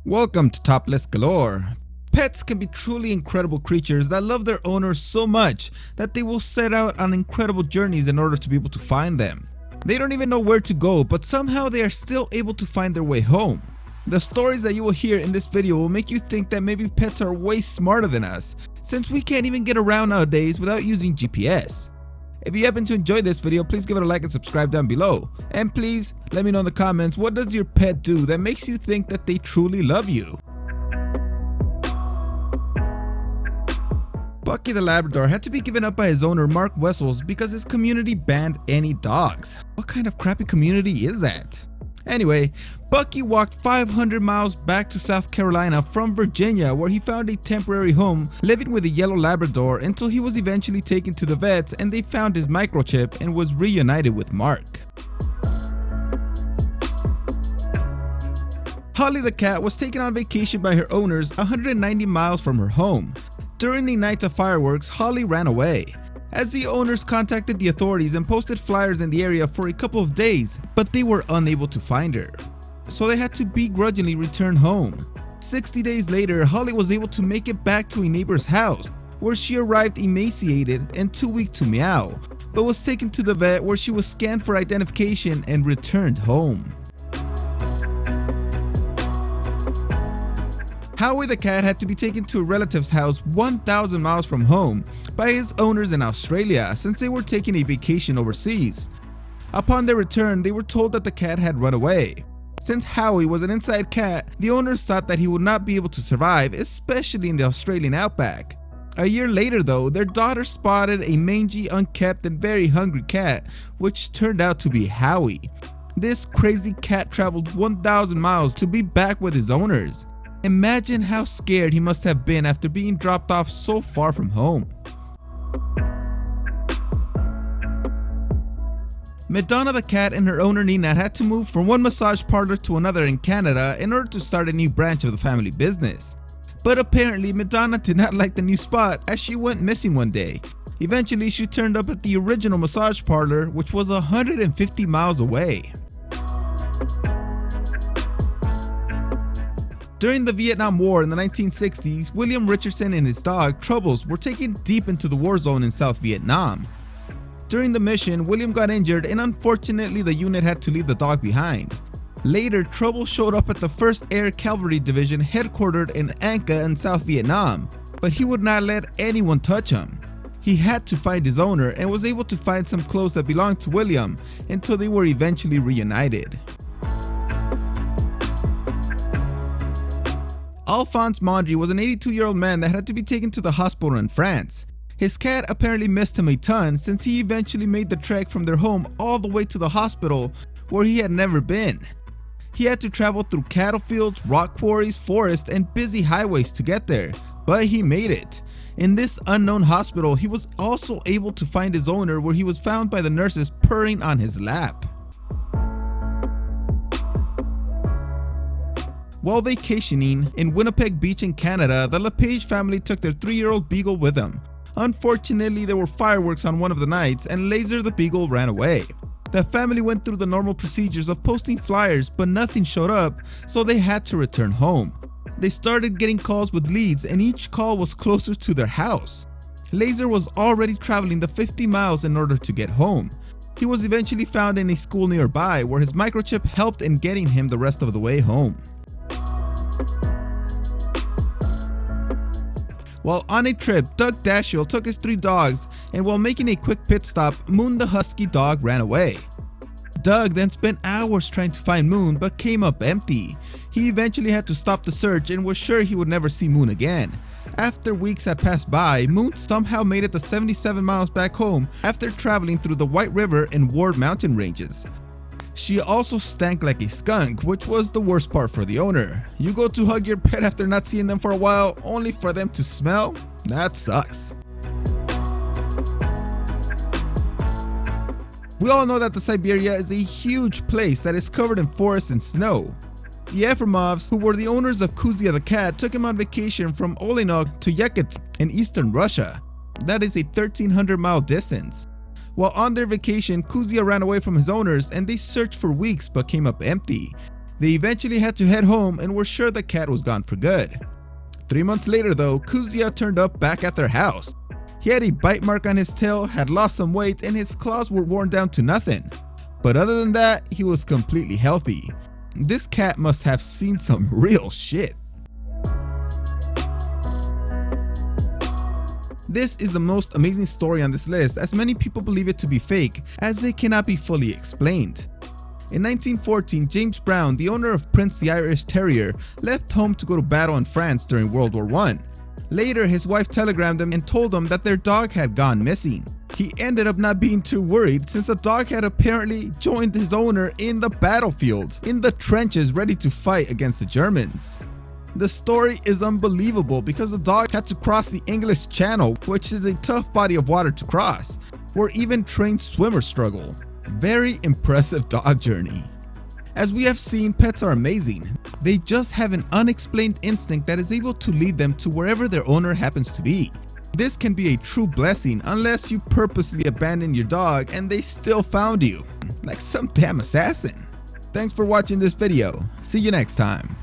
Welcome to Topless Galore. Pets can be truly incredible creatures that love their owners so much that they will set out on incredible journeys in order to be able to find them. They don't even know where to go, but somehow they are still able to find their way home. The stories that you will hear in this video will make you think that maybe pets are way smarter than us, since we can't even get around nowadays without using GPS. If you happen to enjoy this video, please give it a like and subscribe down below. And please let me know in the comments, what does your pet do that makes you think that they truly love you? Bucky the Labrador had to be given up by his owner Mark Wessels because his community banned any dogs. What kind of crappy community is that? Anyway, Bucky walked 500 miles back to South Carolina from Virginia, where he found a temporary home living with a yellow Labrador until he was eventually taken to the vets and they found his microchip and was reunited with Mark. Howie the Cat was taken on vacation by her owners 190 miles from her home. During a night of fireworks, Howie ran away. As the owners contacted the authorities and posted flyers in the area for a couple of days, but they were unable to find her. So they had to begrudgingly return home. 60 days later, Howie was able to make it back to a neighbor's house, where she arrived emaciated and too weak to meow, but was taken to the vet where she was scanned for identification and returned home. Howie the Cat had to be taken to a relative's house 1,000 miles from home by his owners in Australia since they were taking a vacation overseas. Upon their return, they were told that the cat had run away. Since Howie was an inside cat, the owners thought that he would not be able to survive, especially in the Australian outback. A year later though, their daughter spotted a mangy, unkept, and very hungry cat, which turned out to be Howie. This crazy cat traveled 1,000 miles to be back with his owners. Imagine how scared he must have been after being dropped off so far from home. McDonough the Cat and her owner Nina had to move from one massage parlor to another in Canada in order to start a new branch of the family business. But apparently McDonough did not like the new spot as she went missing one day. Eventually she turned up at the original massage parlor, which was 150 miles away. During the Vietnam War in the 1960s, William Richardson and his dog, Troubles, were taken deep into the war zone in South Vietnam. During the mission, William got injured and unfortunately the unit had to leave the dog behind. Later, Troubles showed up at the 1st Air Cavalry Division headquartered in An Ca in South Vietnam, but he would not let anyone touch him. He had to find his owner and was able to find some clothes that belonged to William until they were eventually reunited. Alphonse Monti was an 82-year-old man that had to be taken to the hospital in France. His cat apparently missed him a ton since he eventually made the trek from their home all the way to the hospital where he had never been. He had to travel through cattle fields, rock quarries, forests, and busy highways to get there, but he made it. In this unknown hospital, he was also able to find his owner where he was found by the nurses purring on his lap. While vacationing in Winnipeg Beach in Canada, the LePage family took their 3-year-old beagle with them. Unfortunately, there were fireworks on one of the nights and Laser the beagle ran away. The family went through the normal procedures of posting flyers, but nothing showed up, so they had to return home. They started getting calls with leads and each call was closer to their house. Laser was already traveling the 50 miles in order to get home. He was eventually found in a school nearby where his microchip helped in getting him the rest of the way home. While on a trip, Doug Dashiell took his 3 dogs, and while making a quick pit stop, Moon the husky dog ran away. Doug then spent hours trying to find Moon but came up empty. He eventually had to stop the search and was sure he would never see Moon again. After weeks had passed by, Moon somehow made it the 77 miles back home after traveling through the White River and Ward mountain ranges. She also stank like a skunk, which was the worst part for the owner. You go to hug your pet after not seeing them for a while, only for them to smell? That sucks. We all know that the Siberia is a huge place that is covered in forests and snow. The Efremovs, who were the owners of Kuzia the cat, took him on vacation from Olenek to Yakutsk in eastern Russia. That is a 1,300-mile distance. While on their vacation, Kuzia ran away from his owners and they searched for weeks but came up empty. They eventually had to head home and were sure the cat was gone for good. 3 months later though, Kuzia turned up back at their house. He had a bite mark on his tail, had lost some weight, and his claws were worn down to nothing. But other than that, he was completely healthy. This cat must have seen some real shit. This is the most amazing story on this list, as many people believe it to be fake, as it cannot be fully explained. In 1914, James Brown, the owner of Prince the Irish Terrier, left home to go to battle in France during World War I. Later, his wife telegrammed him and told him that their dog had gone missing. He ended up not being too worried, since the dog had apparently joined his owner in the battlefield, in the trenches ready to fight against the Germans. The story is unbelievable because the dog had to cross the English Channel, which is a tough body of water to cross, where even trained swimmers struggle. Very impressive dog journey. As we have seen, pets are amazing. They just have an unexplained instinct that is able to lead them to wherever their owner happens to be. This can be a true blessing unless you purposely abandon your dog and they still found you, like some damn assassin. Thanks for watching this video. See you next time.